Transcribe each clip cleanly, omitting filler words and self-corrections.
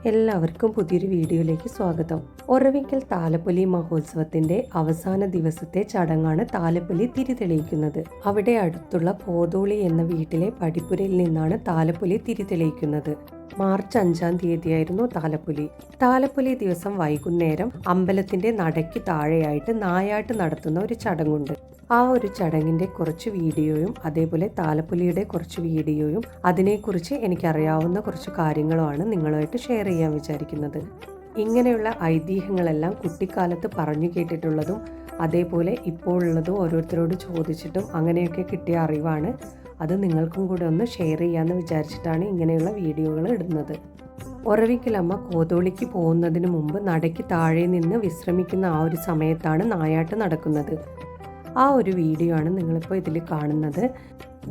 എല്ലാവർക്കും പുതിയൊരു വീഡിയോയിലേക്ക് സ്വാഗതം. ഒറവിക്കൽ താലപ്പൊലി മഹോത്സവത്തിന്റെ അവസാന ദിവസത്തെ ചടങ്ങാണ് താലപ്പൊലി തിരിതെളിയിക്കുന്നത്. അവിടെ അടുത്തുള്ള പോതോളി എന്ന വീട്ടിലെ പടിപ്പുരയിൽ നിന്നാണ് താലപ്പൊലി തിരിതെളിയിക്കുന്നത്. മാർച്ച് 5-ാം തീയതിയായിരുന്നു താലപ്പൊലി. താലപ്പൊലി ദിവസം വൈകുന്നേരം അമ്പലത്തിന്റെ നടയ്ക്ക് താഴെയായിട്ട് നായാട്ട് നടത്തുന്ന ഒരു ചടങ്ങുണ്ട്. ആ ഒരു ചടങ്ങിന്റെ കുറച്ച് വീഡിയോയും അതേപോലെ താലപ്പൊലിയുടെ കുറച്ച് വീഡിയോയും അതിനെക്കുറിച്ച് എനിക്കറിയാവുന്ന കുറച്ച് കാര്യങ്ങളുമാണ് നിങ്ങളുമായിട്ട് ഷെയർ ചെയ്യാൻ വിചാരിക്കുന്നത്. ഇങ്ങനെയുള്ള ഐതിഹ്യങ്ങളെല്ലാം കുട്ടിക്കാലത്ത് പറഞ്ഞു കേട്ടിട്ടുള്ളതും അതേപോലെ ഇപ്പോൾ ഉള്ളതും ഓരോരുത്തരോട് ചോദിച്ചിട്ടും അങ്ങനെയൊക്കെ കിട്ടിയ അറിവാണ്. അത് നിങ്ങൾക്കും കൂടെ ഒന്ന് ഷെയർ ചെയ്യാമെന്ന് വിചാരിച്ചിട്ടാണ് ഇങ്ങനെയുള്ള വീഡിയോകൾ ഇടുന്നത്. ഒറവിക്കലമ്മ കോതോളിക്ക് പോകുന്നതിന് മുമ്പ് നടയ്ക്ക് താഴെ നിന്ന് വിശ്രമിക്കുന്ന ആ ഒരു സമയത്താണ് നായാട്ട് നടക്കുന്നത്. ആ ഒരു വീഡിയോ ആണ് നിങ്ങളിപ്പോൾ ഇതിൽ കാണുന്നത്.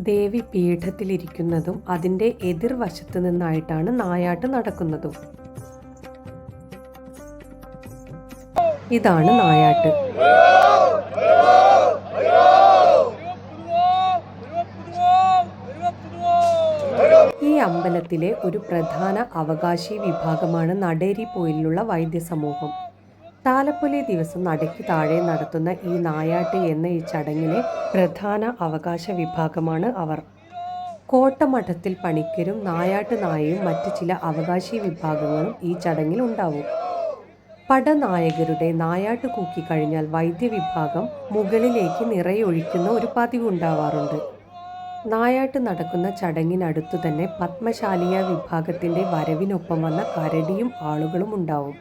ദേവി പീഠത്തിലിരിക്കുന്നതും അതിൻ്റെ എതിർവശത്ത് നിന്നായിട്ടാണ് നായാട്ട് നടക്കുന്നതും. ഇതാണ് നായാട്ട്. ഈ അമ്പലത്തിലെ ഒരു പ്രധാന അവകാശി വിഭാഗമാണ് നടേരി പോയിലുള്ള വൈദ്യസമൂഹം. താലപ്പൊലി ദിവസം നടയ്ക്ക് താഴെ നടത്തുന്ന ഈ നായാട്ട് എന്ന ഈ ചടങ്ങിലെ പ്രധാന അവകാശ വിഭാഗമാണ് അവർ. കോട്ടമഠത്തിൽ പണിക്കരും നായാട്ട് നായയും മറ്റ് ചില അവകാശി വിഭാഗങ്ങളും ഈ ചടങ്ങിൽ ഉണ്ടാവും. പടനായകരുടെ നായാട്ട് കൂക്കിക്കഴിഞ്ഞാൽ വൈദ്യവിഭാഗം മുകളിലേക്ക് നിറയൊഴിക്കുന്ന ഒരു പതിവ് ഉണ്ടാവാറുണ്ട്. നായാട്ട് നടക്കുന്ന ചടങ്ങിനടുത്തു തന്നെ പത്മശാലിയ വിഭാഗത്തിൻ്റെ വരവിനൊപ്പം വന്ന കരടിയും ആളുകളും ഉണ്ടാവും.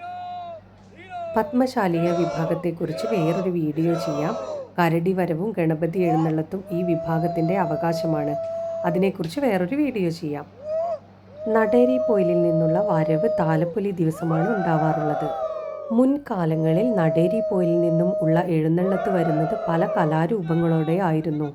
പത്മശാലിയ വിഭാഗത്തെക്കുറിച്ച് വേറൊരു വീഡിയോ ചെയ്യാം. കരടി വരവും ഗണപതി എഴുന്നള്ളത്തും ഈ വിഭാഗത്തിൻ്റെ അവകാശമാണ്. അതിനെക്കുറിച്ച് വേറൊരു വീഡിയോ ചെയ്യാം. നടേരി പോയിലിൽ നിന്നുള്ള വരവ് താലപ്പൊലി ദിവസമാണ് ഉണ്ടാവാറുള്ളത്. മുൻകാലങ്ങളിൽ നടേരി പോയിലിൽ നിന്നും ഉള്ള എഴുന്നള്ളത്ത് വരുന്നത് പല കലാരൂപങ്ങളോടെ ആയിരുന്നു.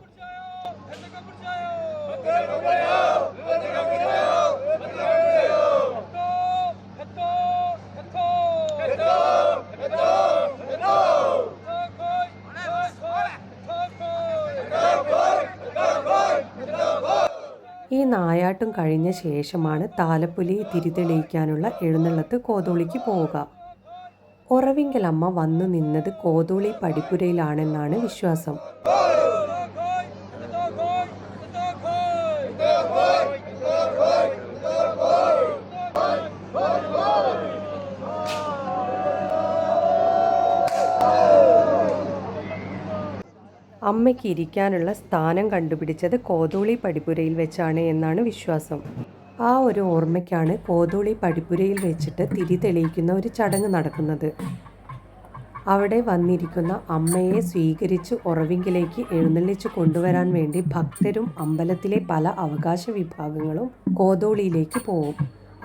ഈ നായാട്ടും കഴിഞ്ഞ ശേഷമാണ് താലപ്പൊലി തിരിതെളിയിക്കാനുള്ള എഴുന്നള്ളത്ത് കോതോളിക്ക് പോവുക. ഒറവിങ്കലമ്മ വന്നു നിന്നത് കോതോളി പടിപ്പുരയിലാണെന്നാണ് വിശ്വാസം. അമ്മയ്ക്ക് ഇരിക്കാനുള്ള സ്ഥാനം കണ്ടുപിടിച്ചത് കോതോളി പടിപ്പുരയിൽ വെച്ചാണ് എന്നാണ് വിശ്വാസം. ആ ഒരു ഓർമ്മയ്ക്കാണ് കോതോളി പടിപ്പുരയിൽ വെച്ചിട്ട് തിരിതെളിയിക്കുന്ന ഒരു ചടങ്ങ് നടക്കുന്നത്. അവിടെ വന്നിരിക്കുന്ന അമ്മയെ സ്വീകരിച്ച് ഒറവിങ്കിലേക്ക് എഴുന്നള്ളിച്ച് കൊണ്ടുവരാൻ വേണ്ടി ഭക്തരും അമ്പലത്തിലെ പല അവകാശ വിഭാഗങ്ങളും കോതോളിയിലേക്ക് പോവും.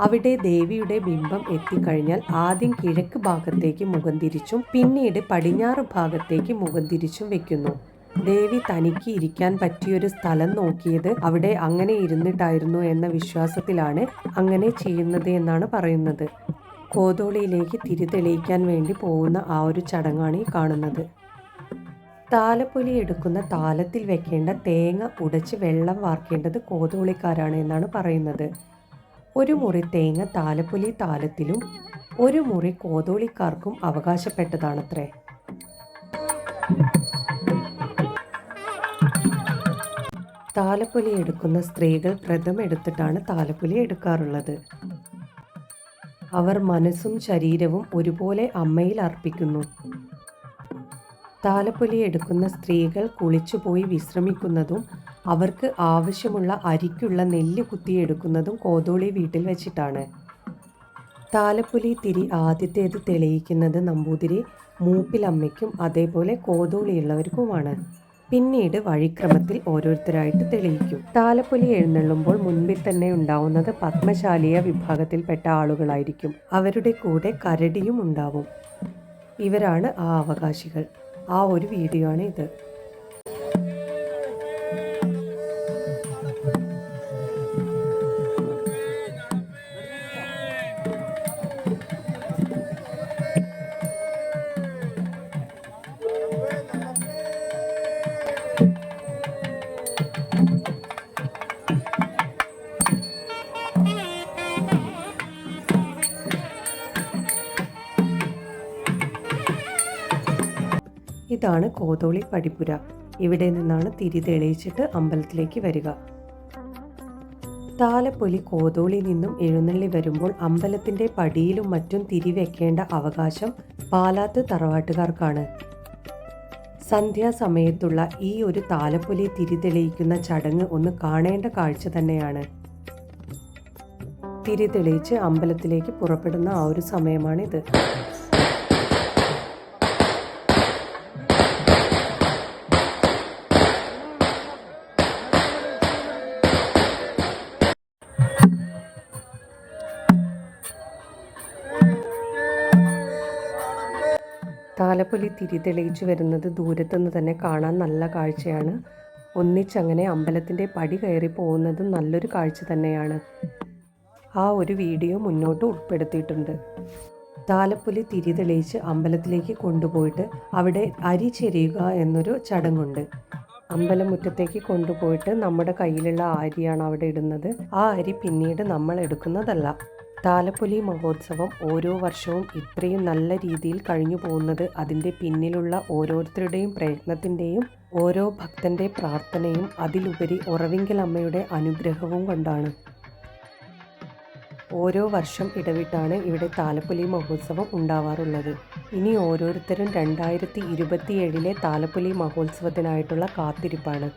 അവിടെ ദേവിയുടെ ബിംബം എത്തിക്കഴിഞ്ഞാൽ ആദ്യം കിഴക്ക് ഭാഗത്തേക്ക് മുഖം തിരിച്ചും പിന്നീട് പടിഞ്ഞാറ് ഭാഗത്തേക്ക് മുഖം തിരിച്ചും വെക്കുന്നു. ദേവി തനിക്ക് ഇരിക്കാൻ പറ്റിയൊരു സ്ഥലം നോക്കിയത് അവിടെ അങ്ങനെ ഇരുന്നിട്ടായിരുന്നു എന്ന വിശ്വാസത്തിലാണ് അങ്ങനെ ചെയ്യുന്നത് എന്നാണ് പറയുന്നത്. കോതോളിയിലേക്ക് തിരിതെളിയിക്കാൻ വേണ്ടി പോകുന്ന ആ ഒരു ചടങ്ങാണ് ഈ കാണുന്നത്. താലപ്പൊലി എടുക്കുന്ന താലത്തിൽ വെക്കേണ്ട തേങ്ങ ഉടച്ച് വെള്ളം വാർക്കേണ്ടത് കോതോളിക്കാരാണ് എന്നാണ് പറയുന്നത്. ഒരു മുറി തേങ്ങ താലപ്പൊലി താലത്തിലും ഒരു മുറി കോതോളിക്കാർക്കും അവകാശപ്പെട്ടതാണത്രേ. താലപ്പൊലി എടുക്കുന്ന സ്ത്രീകൾ വ്രതം എടുത്തിട്ടാണ് താലപ്പൊലി എടുക്കാറുള്ളത്. അവർ മനസ്സും ശരീരവും ഒരുപോലെ അമ്മയിൽ അർപ്പിക്കുന്നു. താലപ്പൊലി എടുക്കുന്ന സ്ത്രീകൾ കുളിച്ചുപോയി വിശ്രമിക്കുന്നതും അവർക്ക് ആവശ്യമുള്ള അരിക്കുള്ള നെല്ല് കുത്തിയെടുക്കുന്നതും കോതോളി വീട്ടിൽ വെച്ചിട്ടാണ്. താലപ്പൊലി തിരി ആദ്യത്തേത് തെളിയിക്കുന്നത് നമ്പൂതിരി മൂപ്പിലമ്മയ്ക്കും അതേപോലെ കോതോളിയുള്ളവർക്കുമാണ്. പിന്നീട് വഴിക്രമത്തിൽ ഓരോരുത്തരായിട്ട് തെളിയിക്കും. താലപ്പൊലി എഴുന്നള്ളുമ്പോൾ മുൻപിൽ തന്നെ ഉണ്ടാവുന്നത് പത്മശാലിയ വിഭാഗത്തിൽപ്പെട്ട ആളുകളായിരിക്കും. അവരുടെ കൂടെ കരടിയും ഉണ്ടാവും. ഇവരാണ് ആ അവകാശികൾ. ആ ഒരു വീഡിയോ ആണ് ഇത്. ഇതാണ് കോതോളി പടിപ്പുര. ഇവിടെ നിന്നാണ് തിരി തെളിയിച്ചിട്ട് അമ്പലത്തിലേക്ക് വരിക. താലപ്പൊലി കോതോളി നിന്നും എഴുന്നള്ളി വരുമ്പോൾ അമ്പലത്തിന്റെ പടിയിലും മറ്റും തിരി വെക്കേണ്ട അവകാശം പാലാത്ത് തറവാട്ടുകാർക്കാണ്. സന്ധ്യാസമയത്തുള്ള ഈ ഒരു താലപ്പൊലി തിരി തെളിയിക്കുന്ന ചടങ്ങ് ഒന്ന് കാണേണ്ട കാഴ്ച തന്നെയാണ്. തിരി തെളിയിച്ച് അമ്പലത്തിലേക്ക് പുറപ്പെടുന്ന ആ ഒരു സമയമാണിത്. താലപ്പൊലി തിരി തെളിയിച്ചു വരുന്നത് ദൂരത്തുനിന്ന് തന്നെ കാണാൻ നല്ല കാഴ്ചയാണ്. ഒന്നിച്ചങ്ങനെ അമ്പലത്തിൻ്റെ പടി കയറി പോകുന്നതും നല്ലൊരു കാഴ്ച തന്നെയാണ്. ആ ഒരു വീഡിയോ മുന്നോട്ട് ഉൾപ്പെടുത്തിയിട്ടുണ്ട്. താലപ്പൊലി തിരി തെളിയിച്ച് അമ്പലത്തിലേക്ക് കൊണ്ടുപോയിട്ട് അവിടെ അരി ചെരിയുക എന്നൊരു ചടങ്ങുണ്ട്. അമ്പലമുറ്റത്തേക്ക് കൊണ്ടുപോയിട്ട് നമ്മുടെ കയ്യിലുള്ള അരിയാണ് അവിടെ ഇടുന്നത്. ആ അരി പിന്നീട് നമ്മൾ എടുക്കുന്നതല്ല. താലപ്പൊലി മഹോത്സവം ഓരോ വർഷവും ഇത്രയും നല്ല രീതിയിൽ കഴിഞ്ഞു പോകുന്നത് അതിൻ്റെ പിന്നിലുള്ള ഓരോരുത്തരുടെയും പ്രയത്നത്തിൻ്റെയും ഓരോ ഭക്തൻ്റെ പ്രാർത്ഥനയും അതിലുപരി ഒറവിങ്കൽ അമ്മയുടെ അനുഗ്രഹവും കൊണ്ടാണ്. ഓരോ വർഷം ഇടവിട്ടാണ് ഇവിടെ താലപ്പൊലി മഹോത്സവം ഉണ്ടാവാറുള്ളത്. ഇനി ഓരോരുത്തരും 2027 താലപ്പൊലി മഹോത്സവത്തിനായിട്ടുള്ള കാത്തിരിപ്പാണ്.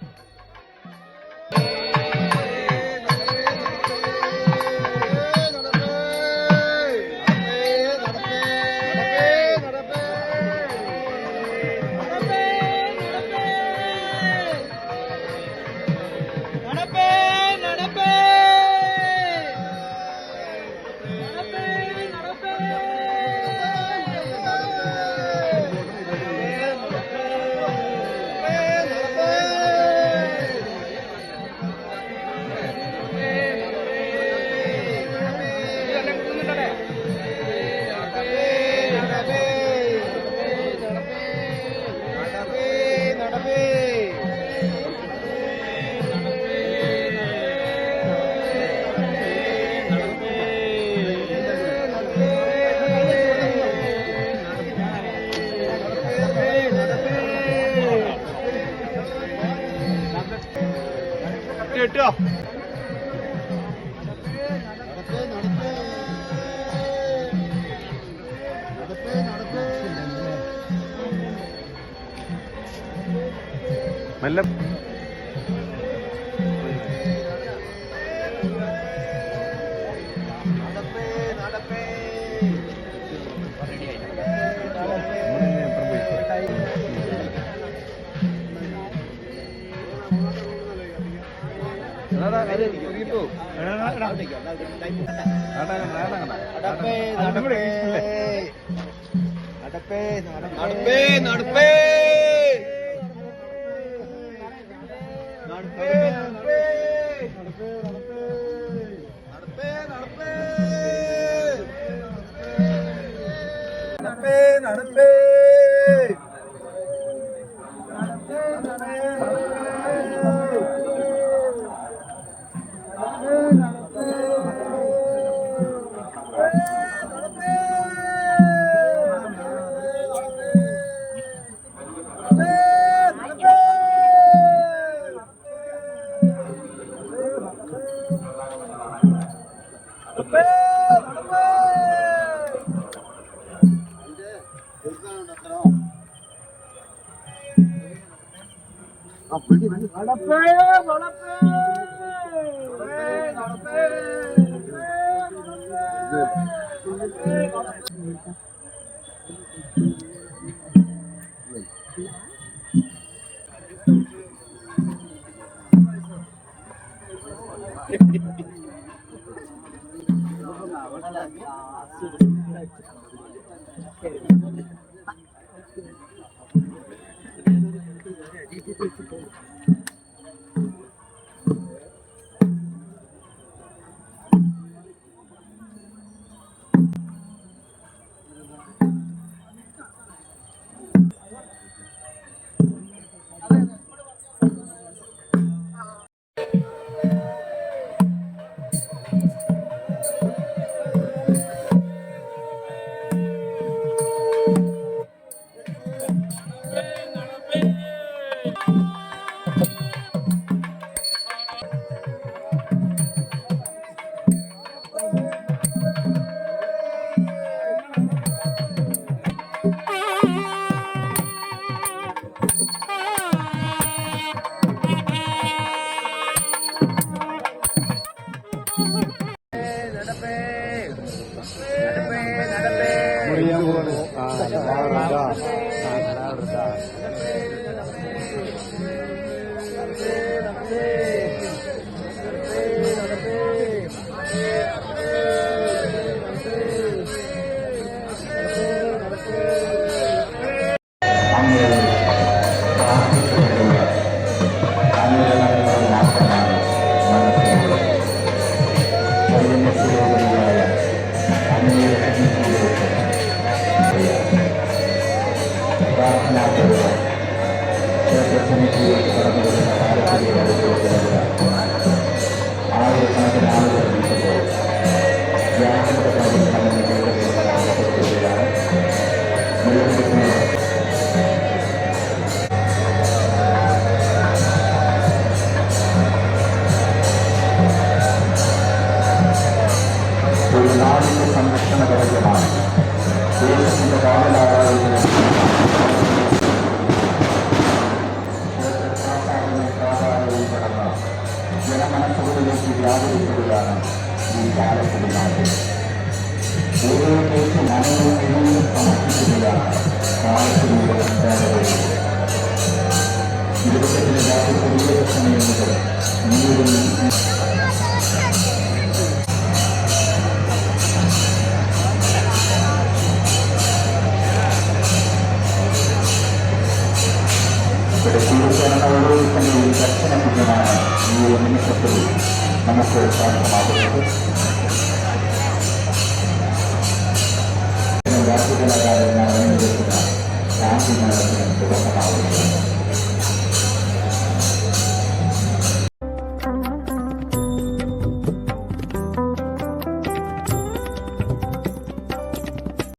കേട്ടോ മെല്ലെ നാടിന്റെ സംരക്ഷണ ഘടകമാണ്. ദേശത്തിന്റെ കാവലാളാകുന്ന ജനമനസ്സുകളിലേക്ക് വ്യാപരിക്കുകയാണ് ഈ താലപ്പൊലി നാട്. ഓരോ കേസും മനോരമയും സമർപ്പിക്കുകയാണ് താലപ്പൊലിയുടെ സഞ്ചാരവേദി. 28 രാത്രി പൊതുവെ സമയം മുതൽ ഓരോരുത്തരുടെയും ദർശന പുണ്യമാണ് ഈ ഒരു നിമിഷത്തിൽ നമുക്ക് സാധ്യമാകുന്നത്. രാഷ്ട്രീയകലാകാരന്മാർ അണിനിരക്കുന്ന ശാന്തി മേളത്തിന് തുടക്കമാകും.